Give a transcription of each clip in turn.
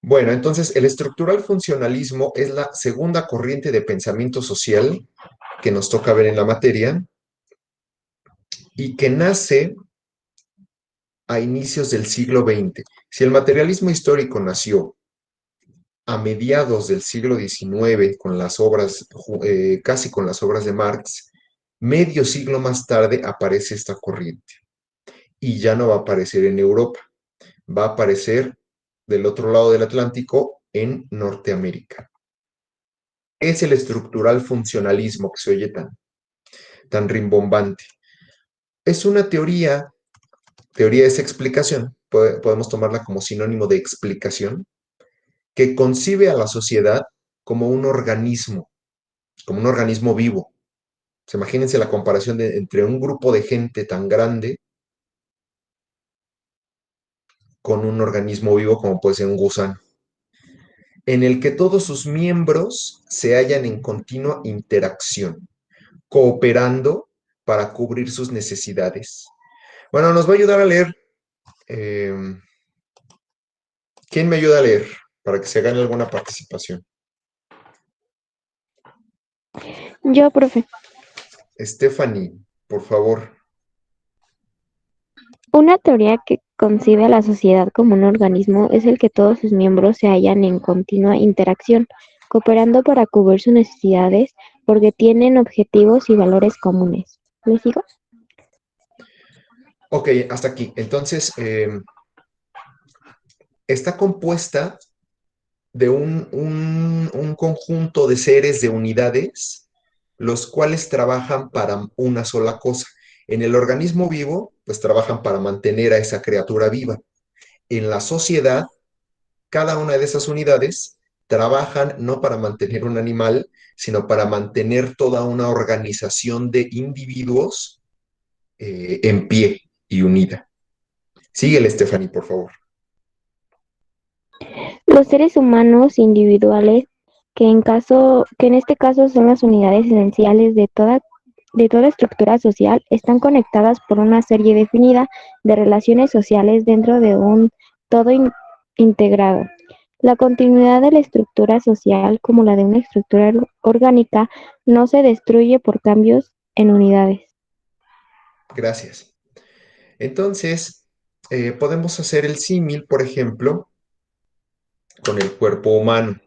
Bueno, entonces el estructural funcionalismo es la segunda corriente de pensamiento social que nos toca ver en la materia y que nace a inicios del siglo XX. Si el materialismo histórico nació a mediados del siglo XIX con las obras, casi con las obras de Marx, medio siglo más tarde aparece esta corriente y ya no va a aparecer en Europa, va a aparecer del otro lado del Atlántico en Norteamérica. Es el estructural funcionalismo que se oye tan rimbombante. Es una teoría es explicación, podemos tomarla como sinónimo de explicación, que concibe a la sociedad como como un organismo vivo. Imagínense la comparación entre un grupo de gente tan grande con un organismo vivo como puede ser un gusano, en el que todos sus miembros se hallan en continua interacción, cooperando para cubrir sus necesidades. Bueno, nos va a ayudar a leer. eh, ¿Quién me ayuda a leer para que se gane alguna participación? Yo, profe. Stephanie, por favor. Una teoría que concibe a la sociedad como un organismo es el que todos sus miembros se hallan en continua interacción, cooperando para cubrir sus necesidades porque tienen objetivos y valores comunes. ¿Le sigo? Ok, hasta aquí. Entonces, está compuesta de un conjunto de seres, de unidades, los cuales trabajan para una sola cosa. En el organismo vivo, pues trabajan para mantener a esa criatura viva. En la sociedad, cada una de esas unidades trabajan no para mantener un animal, sino para mantener toda una organización de individuos en pie y unida. Síguele, Stephanie, por favor. Los seres humanos individuales, que en este caso son las unidades esenciales de toda estructura social, están conectadas por una serie definida de relaciones sociales dentro de un todo integrado. La continuidad de la estructura social, como la de una estructura orgánica, no se destruye por cambios en unidades. Gracias. Entonces, podemos hacer el símil, por ejemplo, con el cuerpo humano.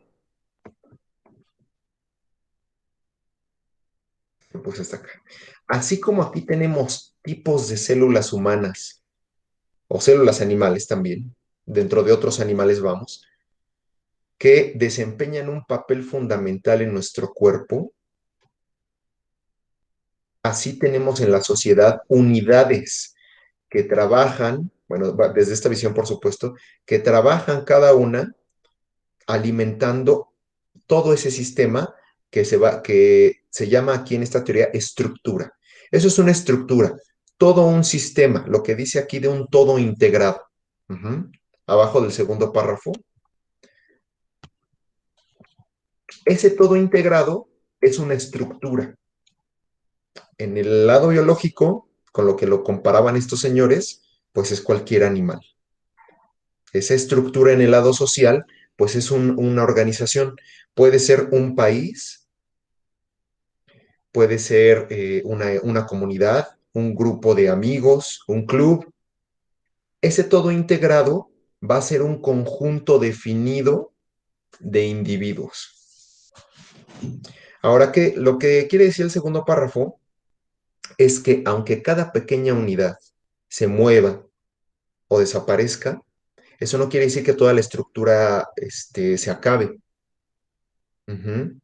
Lo puse hasta acá. Así como aquí tenemos tipos de células humanas o células animales también, dentro de otros animales vamos, que desempeñan un papel fundamental en nuestro cuerpo, así tenemos en la sociedad unidades que trabajan, bueno, desde esta visión por supuesto, que trabajan cada una alimentando todo ese sistema que se llama aquí en esta teoría estructura. Eso es una estructura, todo un sistema, lo que dice aquí de un todo integrado. Ujú. Abajo del segundo párrafo, ese todo integrado es una estructura. En el lado biológico, con lo que lo comparaban estos señores, pues es cualquier animal. Esa estructura en el lado social, pues es una organización. Puede ser un país, puede ser una comunidad, un grupo de amigos, un club. Ese todo integrado va a ser un conjunto definido de individuos. Ahora que lo que quiere decir el segundo párrafo es que aunque cada pequeña unidad se mueva o desaparezca, eso no quiere decir que toda la estructura se acabe. Ujú.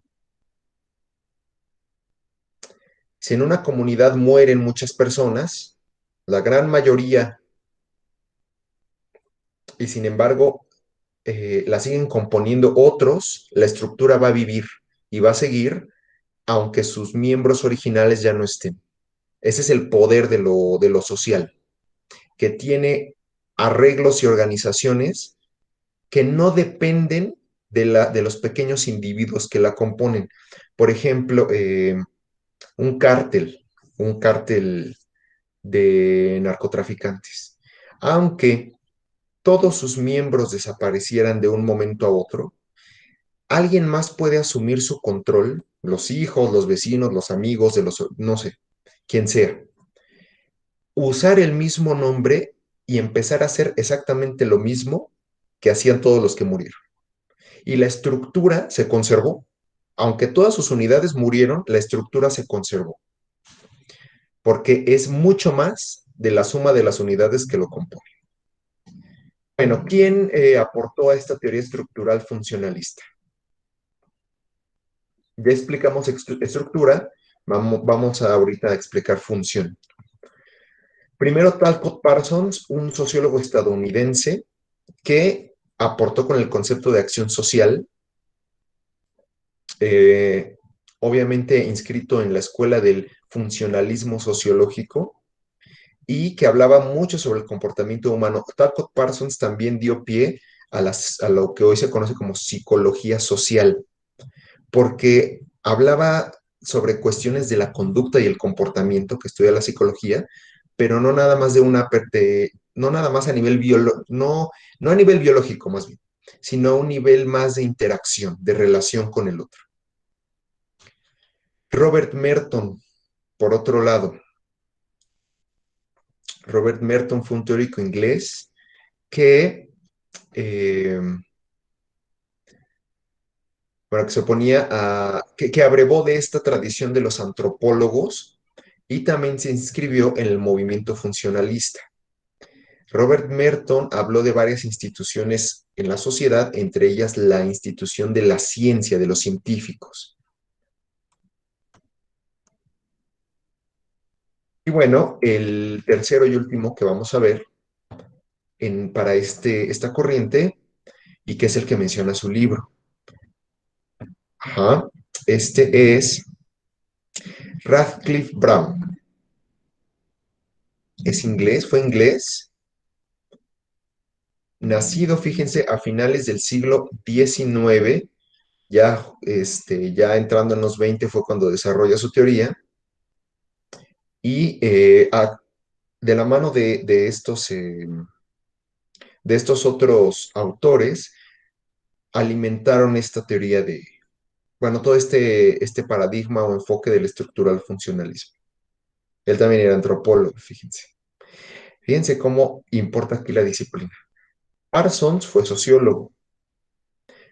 Si en una comunidad mueren muchas personas, la gran mayoría, y sin embargo la siguen componiendo otros, la estructura va a vivir y va a seguir, aunque sus miembros originales ya no estén. Ese es el poder de lo social, que tiene arreglos y organizaciones que no dependen de los pequeños individuos que la componen. Por ejemplo, un cártel, un cártel de narcotraficantes. Aunque todos sus miembros desaparecieran de un momento a otro, alguien más puede asumir su control, los hijos, los vecinos, los amigos de los, no sé, quien sea, usar el mismo nombre y empezar a hacer exactamente lo mismo que hacían todos los que murieron. Y la estructura se conservó. Aunque todas sus unidades murieron, la estructura se conservó, porque es mucho más de la suma de las unidades que lo componen. Bueno, ¿quién aportó a esta teoría estructural funcionalista? Ya explicamos estructura, vamos a ahorita a explicar función. Primero, Talcott Parsons, un sociólogo estadounidense que aportó con el concepto de acción social, eh, obviamente inscrito en la escuela del funcionalismo sociológico y que hablaba mucho sobre el comportamiento humano. Talcott Parsons también dio pie a lo que hoy se conoce como psicología social, porque hablaba sobre cuestiones de la conducta y el comportamiento que estudia la psicología, pero no nada más no nada más a nivel no a nivel biológico más bien, sino a un nivel más de interacción, de relación con el otro. Robert Merton, por otro lado, Robert Merton fue un teórico inglés que, eh, bueno, que se oponía que abrevó de esta tradición de los antropólogos y también se inscribió en el movimiento funcionalista. Robert Merton habló de varias instituciones en la sociedad, entre ellas la institución de la ciencia, de los científicos. Y bueno, el tercero y último que vamos a ver para esta corriente, y que es el que menciona su libro. Ajá. Este es Radcliffe Brown. Es inglés, fue inglés, nacido, fíjense, a finales del siglo XIX, ya entrando en los 20 fue cuando desarrolla su teoría, y de la mano de estos otros autores, alimentaron esta teoría bueno, todo este paradigma o enfoque del estructural funcionalismo. Él también era antropólogo, fíjense. Fíjense cómo importa aquí la disciplina. Parsons fue sociólogo.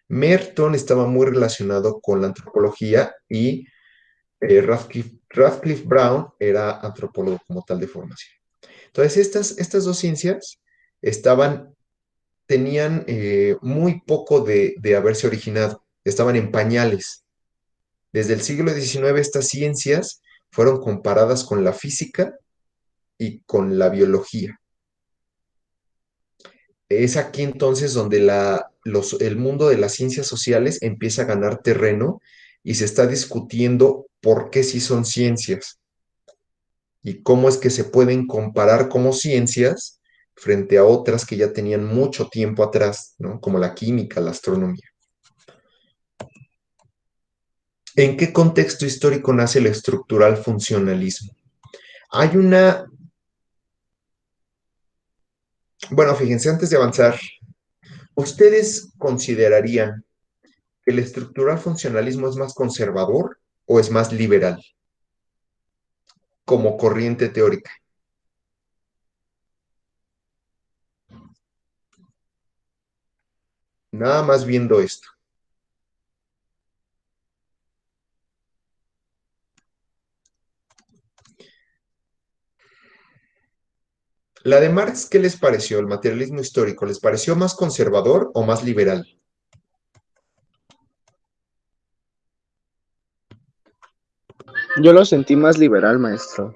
Merton estaba muy relacionado con la antropología y Radcliffe Brown era antropólogo como tal de formación. Entonces, estas dos ciencias tenían muy poco de haberse originado, estaban en pañales. Desde el siglo XIX estas ciencias fueron comparadas con la física y con la biología. Es aquí entonces donde el mundo de las ciencias sociales empieza a ganar terreno y se está discutiendo por qué sí son ciencias y cómo es que se pueden comparar como ciencias frente a otras que ya tenían mucho tiempo atrás, ¿no? Como la química, la astronomía. ¿En qué contexto histórico nace el estructural funcionalismo? Hay bueno, fíjense, antes de avanzar, ¿ustedes considerarían que el estructural funcionalismo es más conservador o es más liberal como corriente teórica? Nada más viendo esto. La de Marx, ¿qué les pareció? El materialismo histórico, ¿les pareció más conservador o más liberal? Yo lo sentí más liberal, maestro.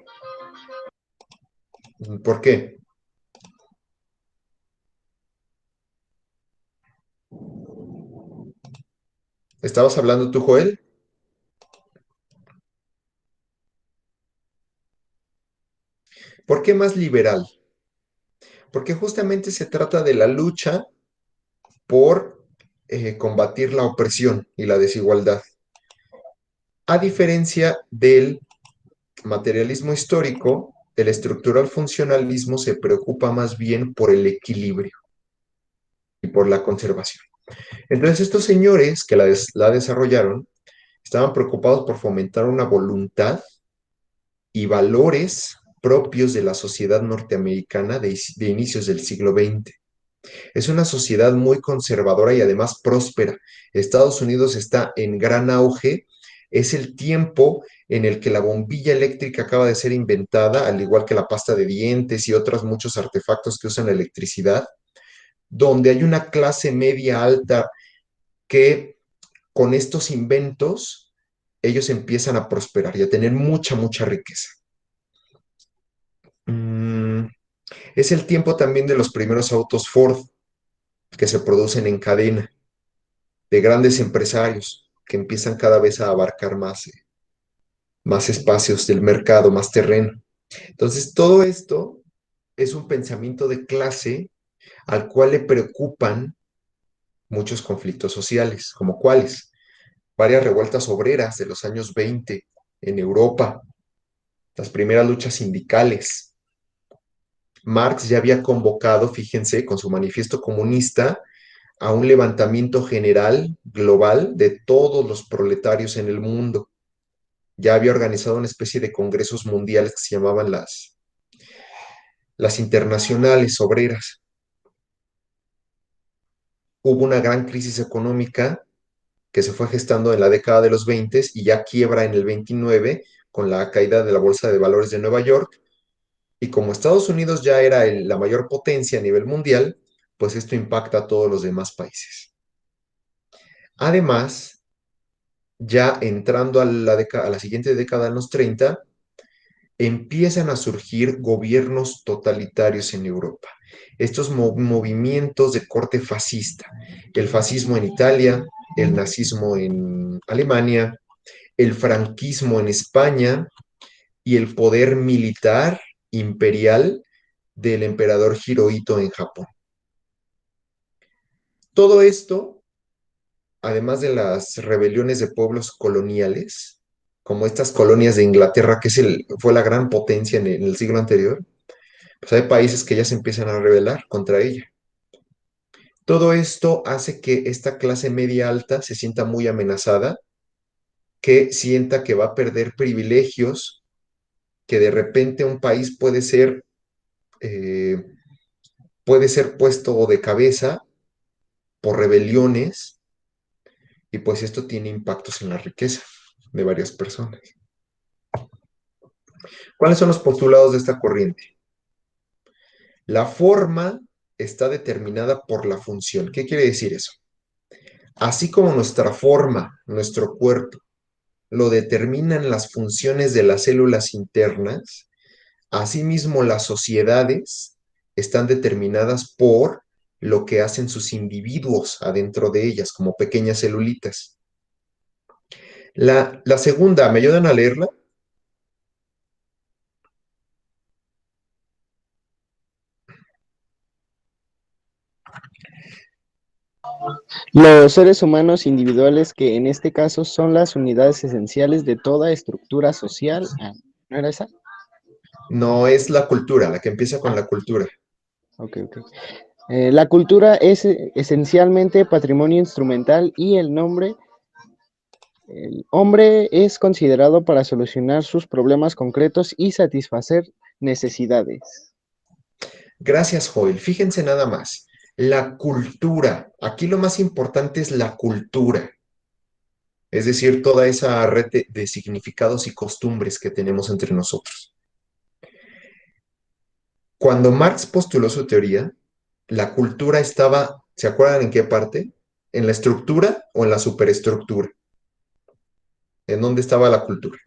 ¿Por qué? ¿Estabas hablando tú, Joel? ¿Por qué más liberal? Porque justamente se trata de la lucha por combatir la opresión y la desigualdad. A diferencia del materialismo histórico, el estructural funcionalismo se preocupa más bien por el equilibrio. y por la conservación. Entonces, estos señores que la desarrollaron estaban preocupados por fomentar una voluntad y valores propios de la sociedad norteamericana de inicios del siglo XX. Es una sociedad muy conservadora y además próspera. Estados Unidos está en gran auge. Es el tiempo en el que la bombilla eléctrica acaba de ser inventada, al igual que la pasta de dientes y otros muchos artefactos que usan electricidad, donde hay una clase media alta que con estos inventos ellos empiezan a prosperar y a tener mucha, mucha riqueza. Mm, es el tiempo también de los primeros autos Ford que se producen en cadena, de grandes empresarios que empiezan cada vez a abarcar más espacios del mercado, más terreno. Entonces, todo esto es un pensamiento de clase al cual le preocupan muchos conflictos sociales, como cuáles, varias revueltas obreras de los años 20 en Europa, las primeras luchas sindicales. Marx ya había convocado, fíjense, con su manifiesto comunista, a un levantamiento general, global, de todos los proletarios en el mundo. Ya había organizado una especie de congresos mundiales que se llamaban las internacionales obreras. Hubo una gran crisis económica que se fue gestando en la década de los 20 y ya quiebra en el 29 con la caída de la Bolsa de Valores de Nueva York. Y como Estados Unidos ya era la mayor potencia a nivel mundial, pues esto impacta a todos los demás países. Además, ya entrando a la siguiente década, en los 30, empiezan a surgir gobiernos totalitarios en Europa. Estos movimientos de corte fascista, el fascismo en Italia, el nazismo en Alemania, el franquismo en España y el poder militar imperial del emperador Hirohito en Japón. Todo esto, además de las rebeliones de pueblos coloniales, como estas colonias de Inglaterra, que fue la gran potencia en el siglo anterior, pues hay países que ya se empiezan a rebelar contra ella. Todo esto hace que esta clase media alta se sienta muy amenazada, que sienta que va a perder privilegios, que de repente un país eh, puede ser puesto de cabeza por rebeliones y pues esto tiene impactos en la riqueza de varias personas. ¿Cuáles son los postulados de esta corriente? La forma está determinada por la función. ¿Qué quiere decir eso? Así como nuestra forma, nuestro cuerpo, lo determinan las funciones de las células internas, asimismo las sociedades están determinadas por lo que hacen sus individuos adentro de ellas, como pequeñas celulitas. La segunda, ¿me ayudan a leerla? Los seres humanos individuales, que en este caso son las unidades esenciales de toda estructura social. ¿No era esa? No, es la cultura, la que empieza con la cultura. Ok. La cultura es esencialmente patrimonio instrumental y el hombre es considerado para solucionar sus problemas concretos y satisfacer necesidades. Gracias, Joel. Fíjense nada más. La cultura. Aquí lo más importante es la cultura. Es decir, toda esa red de significados y costumbres que tenemos entre nosotros. Cuando Marx postuló su teoría, la cultura estaba, ¿se acuerdan en qué parte? ¿En la estructura o en la superestructura? ¿En dónde estaba la cultura?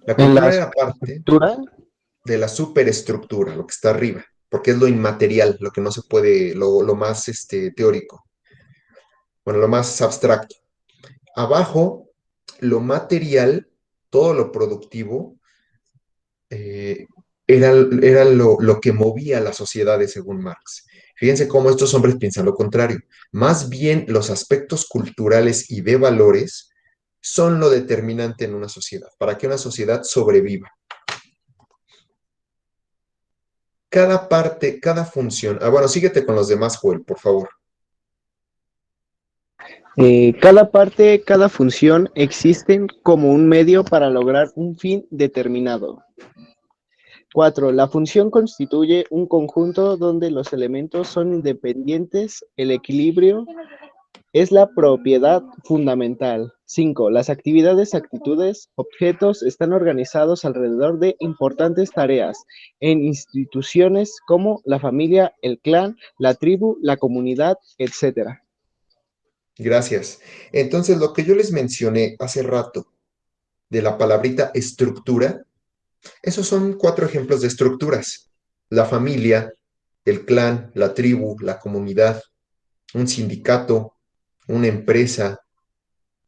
La En la cultura era parte estructura, de la superestructura, lo que está arriba, porque es lo inmaterial, lo que no se puede, lo más teórico, bueno, lo más abstracto. Abajo, lo material, todo lo productivo, eh, era lo que movía a las sociedades según Marx. Fíjense cómo estos hombres piensan lo contrario. Más bien los aspectos culturales y de valores son lo determinante en una sociedad, para que una sociedad sobreviva. Cada parte, cada función. Bueno, síguete con los demás, Joel, por favor. Cada parte, cada función existen como un medio para lograr un fin determinado. 4. La función constituye un conjunto donde los elementos son independientes. El equilibrio es la propiedad fundamental. 5. Las actividades, actitudes, objetos están organizados alrededor de importantes tareas en instituciones como la familia, el clan, la tribu, la comunidad, etc. Gracias. Entonces, lo que yo les mencioné hace rato de la palabrita estructura, esos son 4 ejemplos de estructuras. La familia, el clan, la tribu, la comunidad, un sindicato, una empresa,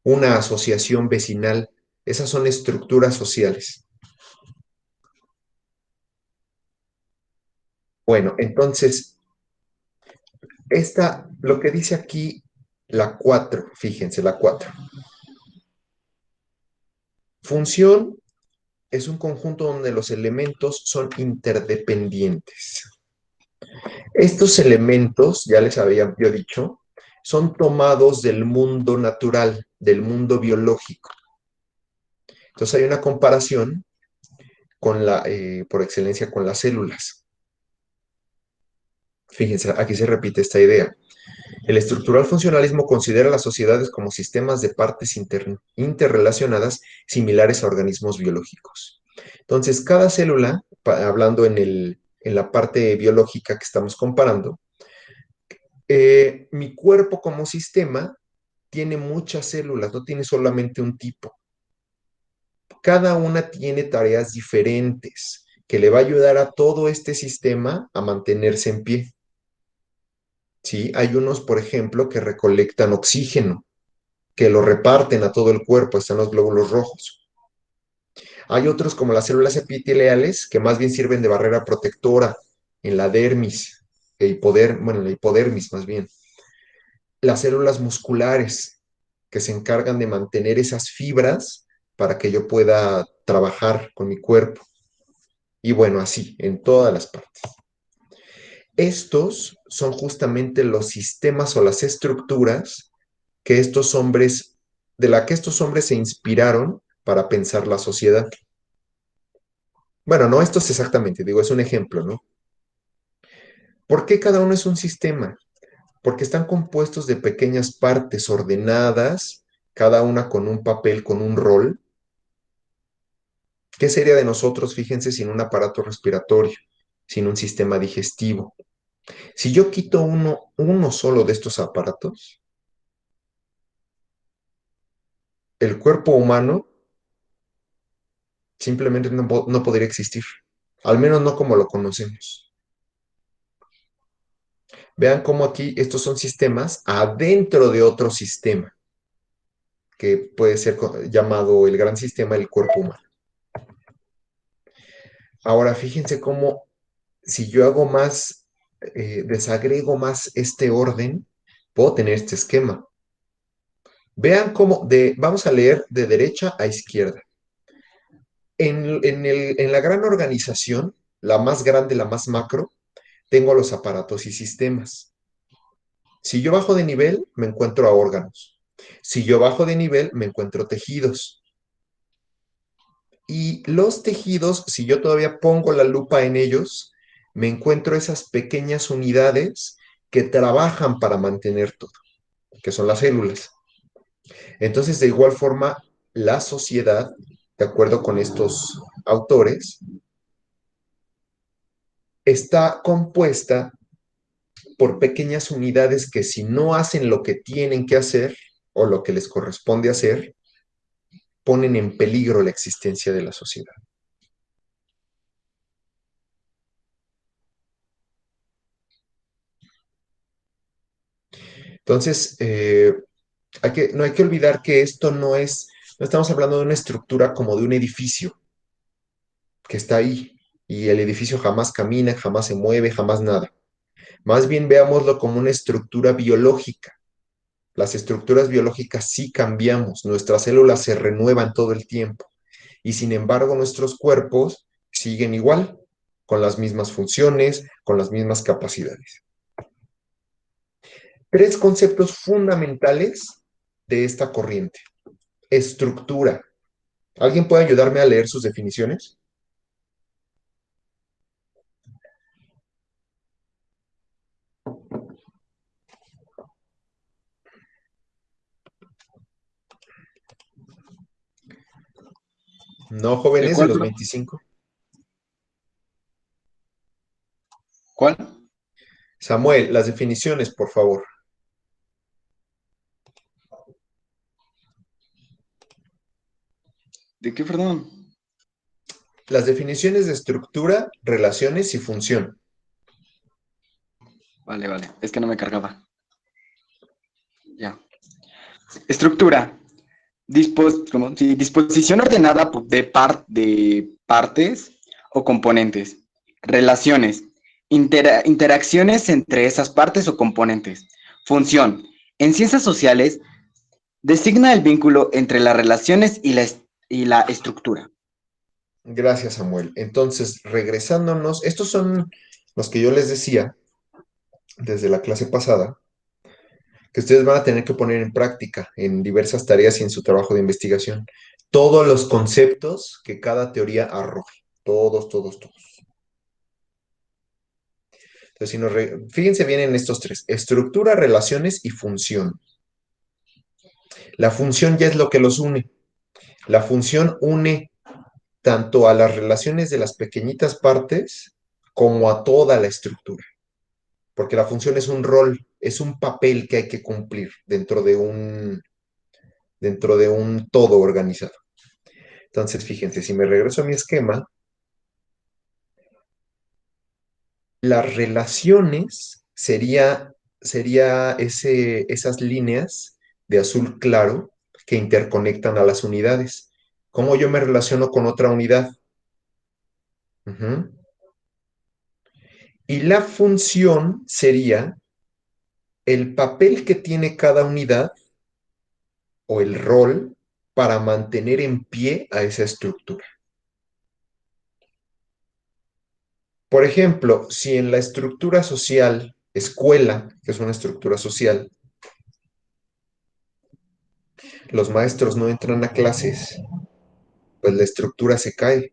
una asociación vecinal. Esas son estructuras sociales. Bueno, entonces, lo que dice aquí, la 4, fíjense, la 4. Función es un conjunto donde los elementos son interdependientes. Estos elementos, ya les había yo dicho, son tomados del mundo natural, del mundo biológico. Entonces hay una comparación por excelencia con las células. Fíjense, aquí se repite esta idea. El estructural funcionalismo considera las sociedades como sistemas de partes interrelacionadas similares a organismos biológicos. Entonces, cada célula, hablando en la parte biológica que estamos comparando, mi cuerpo como sistema tiene muchas células, no tiene solamente un tipo. Cada una tiene tareas diferentes que le va a ayudar a todo este sistema a mantenerse en pie. ¿Sí? Hay unos, por ejemplo, que recolectan oxígeno, que lo reparten a todo el cuerpo, están los glóbulos rojos. Hay otros como las células epiteliales, que más bien sirven de barrera protectora en la dermis, en la hipodermis más bien. Las células musculares, que se encargan de mantener esas fibras para que yo pueda trabajar con mi cuerpo. Y bueno, así, en todas las partes. Estos son justamente los sistemas o las estructuras que de la que estos hombres se inspiraron para pensar la sociedad. Bueno, no estos exactamente, digo, es un ejemplo, ¿no? ¿Por qué cada uno es un sistema? Porque están compuestos de pequeñas partes ordenadas, cada una con un papel, con un rol. ¿Qué sería de nosotros, fíjense, sin un aparato respiratorio, sin un sistema digestivo? Si yo quito uno solo de estos aparatos, el cuerpo humano simplemente no podría existir, al menos no como lo conocemos. Vean cómo aquí estos son sistemas adentro de otro sistema, que puede ser llamado el gran sistema del cuerpo humano. Ahora, fíjense cómo si yo desagrego más este orden, puedo tener este esquema. Vean cómo, vamos a leer de derecha a izquierda. En la gran organización, la más grande, la más macro, tengo los aparatos y sistemas. Si yo bajo de nivel, me encuentro a órganos. Si yo bajo de nivel, me encuentro tejidos. Y los tejidos, si yo todavía pongo la lupa en ellos, me encuentro esas pequeñas unidades que trabajan para mantener todo, que son las células. Entonces, de igual forma, la sociedad, de acuerdo con estos autores, está compuesta por pequeñas unidades que si no hacen lo que tienen que hacer o lo que les corresponde hacer, ponen en peligro la existencia de la sociedad. Entonces, no hay que olvidar que esto no estamos hablando de una estructura como de un edificio que está ahí y el edificio jamás camina, jamás se mueve, jamás nada. Más bien veámoslo como una estructura biológica Las estructuras biológicas sí cambiamos, nuestras células se renuevan todo el tiempo y sin embargo nuestros cuerpos siguen igual, con las mismas funciones, con las mismas capacidades. Tres conceptos fundamentales de esta corriente. Estructura. ¿Alguien puede ayudarme a leer sus definiciones? No, ¿De jóvenes de cuál? los 25. ¿Cuál? Samuel, las definiciones, por favor. ¿De qué, perdón? Las definiciones de estructura, relaciones y función. Vale, vale. Es que no me cargaba. Ya. Estructura. Sí, disposición ordenada de partes o componentes. Relaciones. Interacciones entre esas partes o componentes. Función. En ciencias sociales, designa el vínculo entre las relaciones y la estructura. Gracias, Samuel. Entonces, regresándonos, estos son los que yo les decía desde la clase pasada, que ustedes van a tener que poner en práctica en diversas tareas y en su trabajo de investigación. Todos los conceptos que cada teoría arroje. Todos, todos, todos. Entonces, fíjense bien en estos tres. Estructura, relaciones y función. La función ya es lo que los une. La función une tanto a las relaciones de las pequeñitas partes como a toda la estructura, porque la función es un rol, es un papel que hay que cumplir dentro de un todo organizado. Entonces, fíjense, si me regreso a mi esquema, las relaciones sería esas líneas de azul claro que interconectan a las unidades. ¿Cómo yo me relaciono con otra unidad? Ujú. Y la función sería el papel que tiene cada unidad o el rol para mantener en pie a esa estructura. Por ejemplo, si en la estructura social, escuela, que es una estructura social, los maestros no entran a clases, pues la estructura se cae,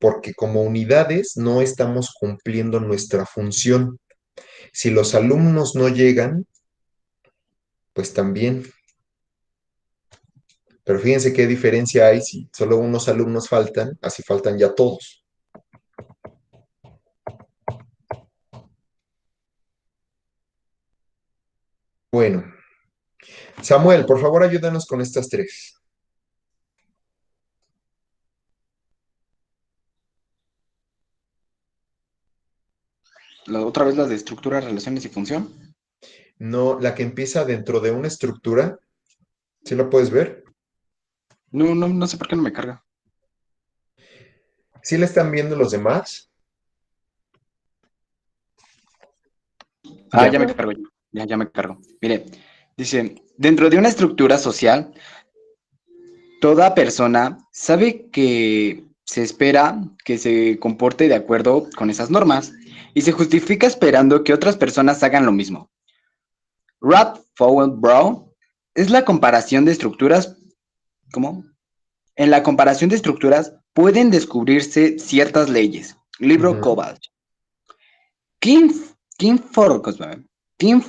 porque como unidades no estamos cumpliendo nuestra función. Si los alumnos no llegan, pues también. Pero fíjense qué diferencia hay si solo unos alumnos faltan, así faltan ya todos. Bueno, Samuel, por favor, ayúdanos con estas tres. Otra vez las de estructura, relaciones y función. No, la que empieza dentro de una estructura, ¿sí la puedes ver? No sé por qué no me carga. ¿Sí la están viendo los demás? Ah, Ya. ya me cargo. Ya me cargo. Mire, dice, dentro de una estructura social, toda persona sabe que se espera que se comporte de acuerdo con esas normas y se justifica esperando que otras personas hagan lo mismo. Ralph Fowell Brown es la comparación de estructuras, ¿cómo? En la comparación de estructuras pueden descubrirse ciertas leyes. Libro Ujú. Cobalt. ¿Qué, qué, infor- qué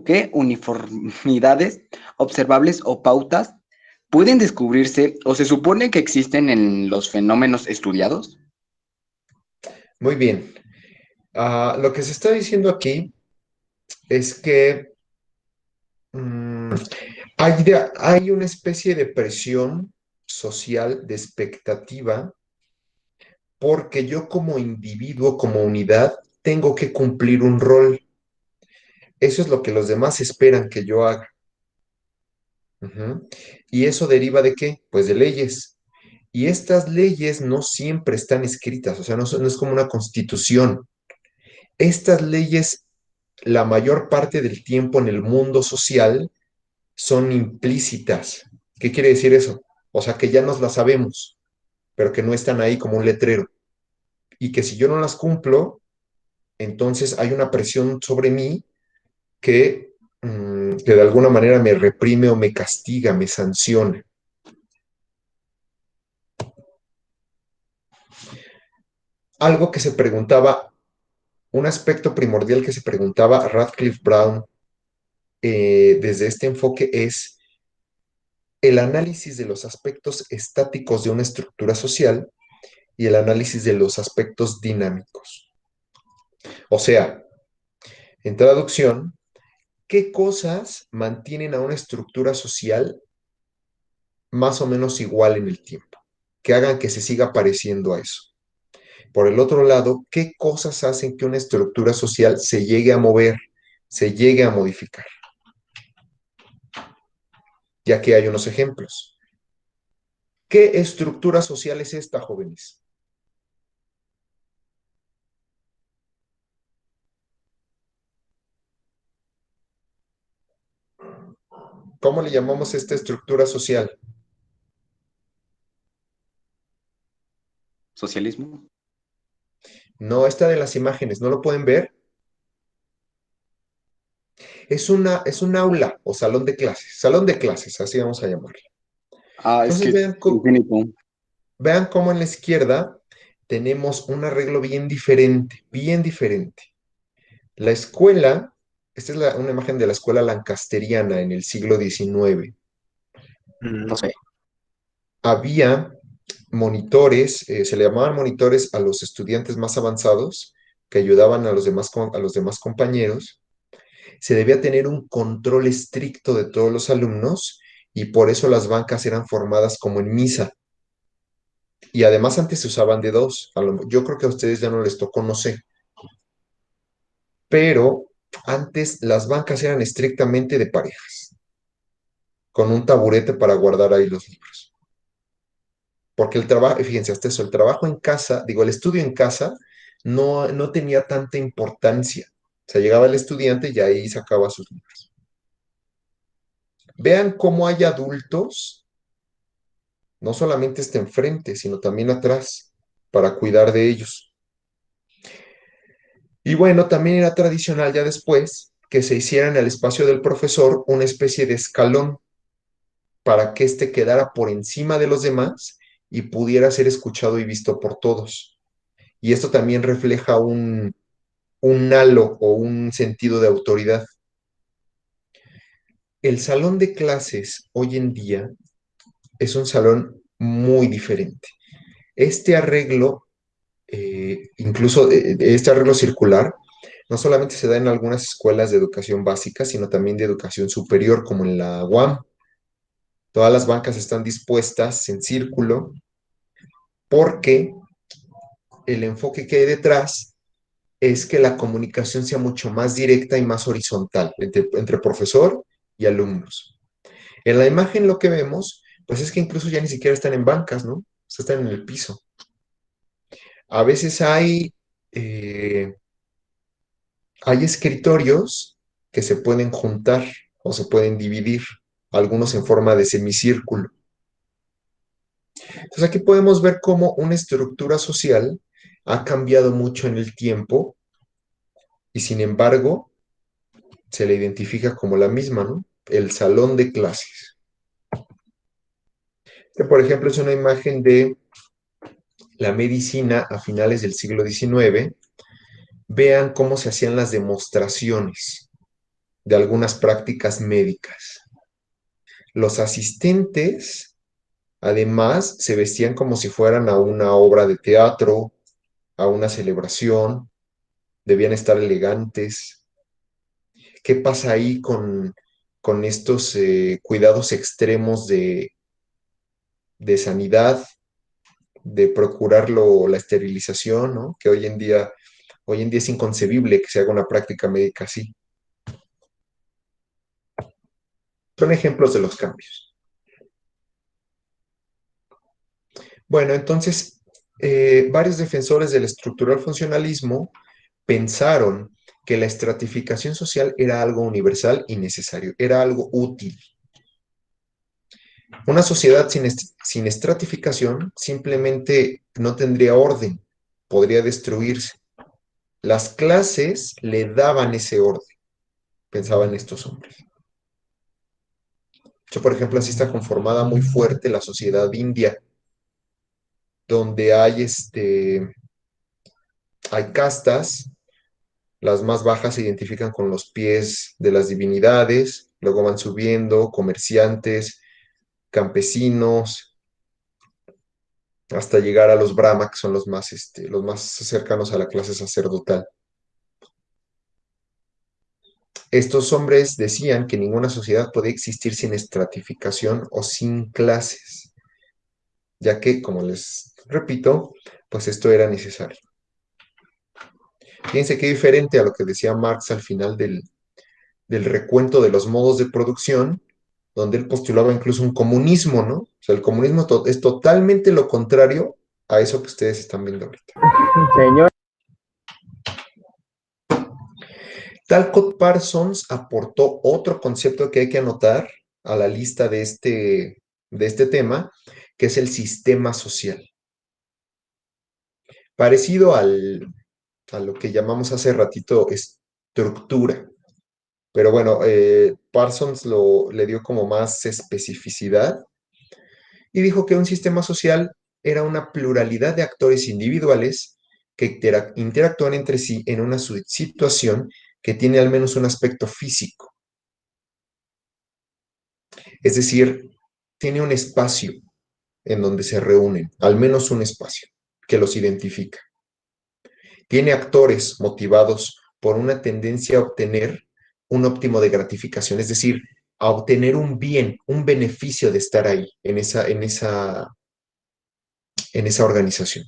qué uniformidades observables o pautas pueden descubrirse o se supone que existen en los fenómenos estudiados? Muy bien. Lo que se está diciendo aquí es que mm, hay una especie de presión social, de expectativa, porque yo como individuo, como unidad, tengo que cumplir un rol. Eso es lo que los demás esperan que yo haga. Ujú. ¿Y eso deriva de qué? Pues de leyes. Y estas leyes no siempre están escritas, o sea, no es como una constitución. Estas leyes, la mayor parte del tiempo en el mundo social, son implícitas. ¿Qué quiere decir eso? O sea, que ya nos las sabemos, pero que no están ahí como un letrero. Y que si yo no las cumplo, entonces hay una presión sobre mí que de alguna manera me reprime o me castiga, me sanciona. Algo que se preguntaba, un aspecto primordial que se preguntaba Radcliffe Brown desde este enfoque es el análisis de los aspectos estáticos de una estructura social y el análisis de los aspectos dinámicos. O sea, en traducción, ¿qué cosas mantienen a una estructura social más o menos igual en el tiempo? Que hagan que se siga pareciendo a eso. Por el otro lado, ¿qué cosas hacen que una estructura social se llegue a mover, se llegue a modificar? Ya que hay unos ejemplos. ¿Qué estructura social es esta, jóvenes? ¿Cómo le llamamos a esta estructura social? Socialismo. No, esta de las imágenes, ¿no lo pueden ver? Es un aula o salón de clases, así vamos a llamarlo. Ah, es Entonces que es infinito. vean cómo en la izquierda tenemos un arreglo bien diferente, bien diferente. La escuela, esta es una imagen de la escuela lancasteriana en el siglo XIX. No sé. Había monitores, se le llamaban monitores a los estudiantes más avanzados que ayudaban a los demás compañeros. Se debía tener un control estricto de todos los alumnos y por eso las bancas eran formadas como en misa. Y además antes se usaban de dos. Yo creo que a ustedes ya no les tocó, no sé. Pero antes las bancas eran estrictamente de parejas, con un taburete para guardar ahí los libros. Porque el trabajo, fíjense, hasta eso, el trabajo en casa, digo, el estudio en casa no tenía tanta importancia. O sea, llegaba el estudiante y ahí sacaba sus libros. Vean cómo hay adultos, no solamente está enfrente, sino también atrás, para cuidar de ellos. Y bueno, también era tradicional ya después que se hiciera en el espacio del profesor una especie de escalón para que éste quedara por encima de los demás y pudiera ser escuchado y visto por todos. Y esto también refleja un halo o un sentido de autoridad. El salón de clases hoy en día es un salón muy diferente. Este arreglo, incluso este arreglo circular, no solamente se da en algunas escuelas de educación básica, sino también de educación superior, como en la UAM. Todas las bancas están dispuestas en círculo porque el enfoque que hay detrás es que la comunicación sea mucho más directa y más horizontal entre profesor y alumnos. En la imagen lo que vemos, pues es que incluso ya ni siquiera están en bancas, ¿no? O sea, están en el piso. A veces hay escritorios que se pueden juntar o se pueden dividir, algunos en forma de semicírculo. Entonces aquí podemos ver cómo una estructura social ha cambiado mucho en el tiempo y sin embargo se le identifica como la misma, ¿no? El salón de clases. Este, por ejemplo, es una imagen de la medicina a finales del siglo XIX. Vean cómo se hacían las demostraciones de algunas prácticas médicas. Los asistentes, además, se vestían como si fueran a una obra de teatro, a una celebración, debían estar elegantes. ¿Qué pasa ahí con estos cuidados extremos de sanidad, de procurarlo, la esterilización, ¿no? Que hoy en día es inconcebible que se haga una práctica médica así. Son ejemplos de los cambios. Bueno, entonces, varios defensores del estructural funcionalismo pensaron que la estratificación social era algo universal y necesario, era algo útil. Una sociedad sin estratificación simplemente no tendría orden, podría destruirse. Las clases le daban ese orden, pensaban estos hombres. Por ejemplo, así está conformada muy fuerte la sociedad india, donde hay castas. Las más bajas se identifican con los pies de las divinidades, luego van subiendo comerciantes, campesinos, hasta llegar a los Brahma, que son los más cercanos a la clase sacerdotal. Estos hombres decían que ninguna sociedad podía existir sin estratificación o sin clases, ya que, como les repito, pues esto era necesario. Fíjense qué diferente a lo que decía Marx al final del recuento de los modos de producción, donde él postulaba incluso un comunismo, ¿no? O sea, el comunismo es totalmente lo contrario a eso que ustedes están viendo ahorita. Señor. Talcott Parsons aportó otro concepto que hay que anotar a la lista de este tema, que es el sistema social. Parecido a lo que llamamos hace ratito estructura. Pero bueno, Parsons le dio como más especificidad y dijo que un sistema social era una pluralidad de actores individuales que interactúan entre sí en una situación que tiene al menos un aspecto físico. Es decir, tiene un espacio en donde se reúnen, al menos un espacio que los identifica. Tiene actores motivados por una tendencia a obtener un óptimo de gratificación, es decir, a obtener un bien, un beneficio de estar ahí, en esa organización.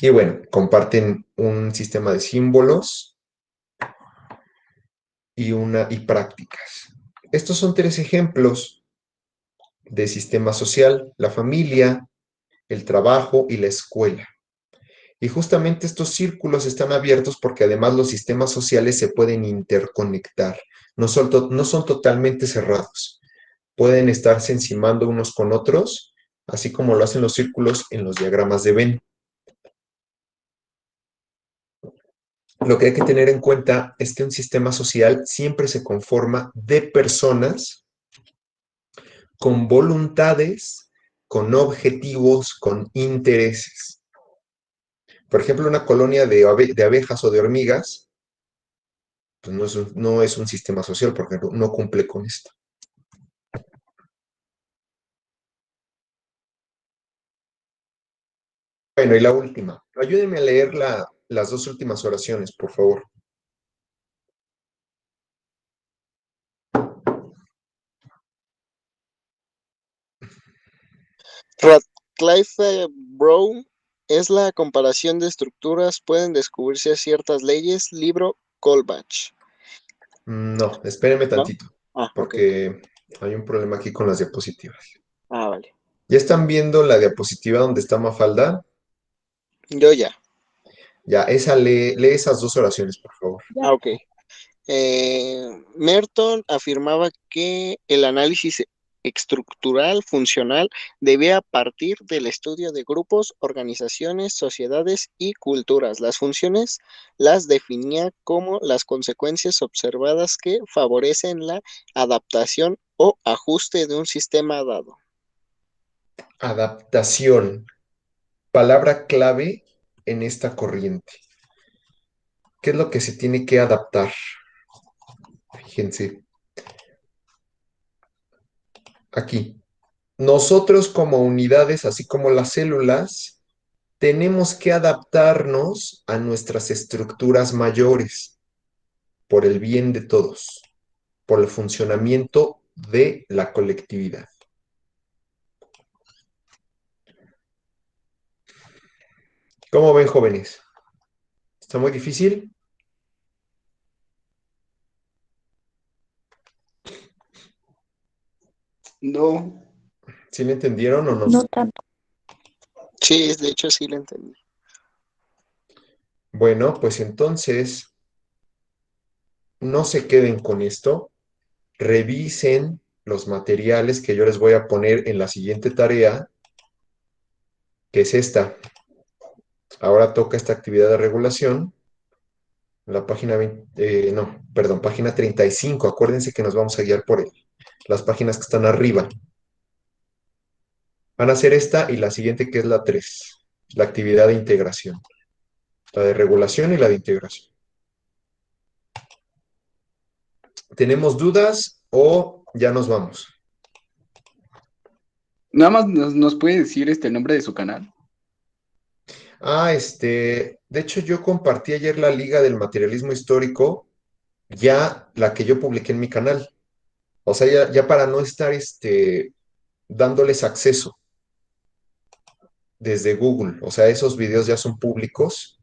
Y bueno, comparten un sistema de símbolos y prácticas. Estos son 3 ejemplos de sistema social: la familia, el trabajo y la escuela. Y justamente estos círculos están abiertos porque además los sistemas sociales se pueden interconectar, no son totalmente cerrados, pueden estarse encimando unos con otros, así como lo hacen los círculos en los diagramas de Venn. Lo que hay que tener en cuenta es que un sistema social siempre se conforma de personas con voluntades, con objetivos, con intereses. Por ejemplo, una colonia de abejas o de hormigas, pues no es un sistema social porque no cumple con esto. Bueno, y la última. Ayúdenme a leer las 2 últimas oraciones, por favor. Radcliffe Brown es la comparación de estructuras, pueden descubrirse ciertas leyes, libro Colbach. No, espérenme ¿No? tantito, Ok. porque hay un problema aquí con las diapositivas. Vale. ¿Ya están viendo la diapositiva donde está Mafalda? Yo ya. Ya, lee esas 2 oraciones, por favor. Ok. Merton afirmaba que el análisis estructural funcional debía partir del estudio de grupos, organizaciones, sociedades y culturas. Las funciones las definía como las consecuencias observadas que favorecen la adaptación o ajuste de un sistema dado. Adaptación, palabra clave en esta corriente. ¿Qué es lo que se tiene que adaptar? Fíjense, aquí. Nosotros como unidades, así como las células, tenemos que adaptarnos a nuestras estructuras mayores por el bien de todos, por el funcionamiento de la colectividad. ¿Cómo ven, jóvenes? ¿Está muy difícil? No. ¿Sí le entendieron o no? No tanto. Sí, de hecho sí lo entendí. Bueno, pues entonces no se queden con esto, revisen los materiales que yo les voy a poner en la siguiente tarea, que es esta. Ahora toca esta actividad de regulación. La página 20, no, perdón, página 35. Acuérdense que nos vamos a guiar por las páginas que están arriba. Van a ser esta y la siguiente, que es la 3, la actividad de integración. La de regulación y la de integración. ¿Tenemos dudas o ya nos vamos? Nada más nos puede decir el nombre de su canal. De hecho yo compartí ayer la Liga del Materialismo Histórico, ya la que yo publiqué en mi canal. O sea, ya para no estar dándoles acceso desde Google. O sea, esos videos ya son públicos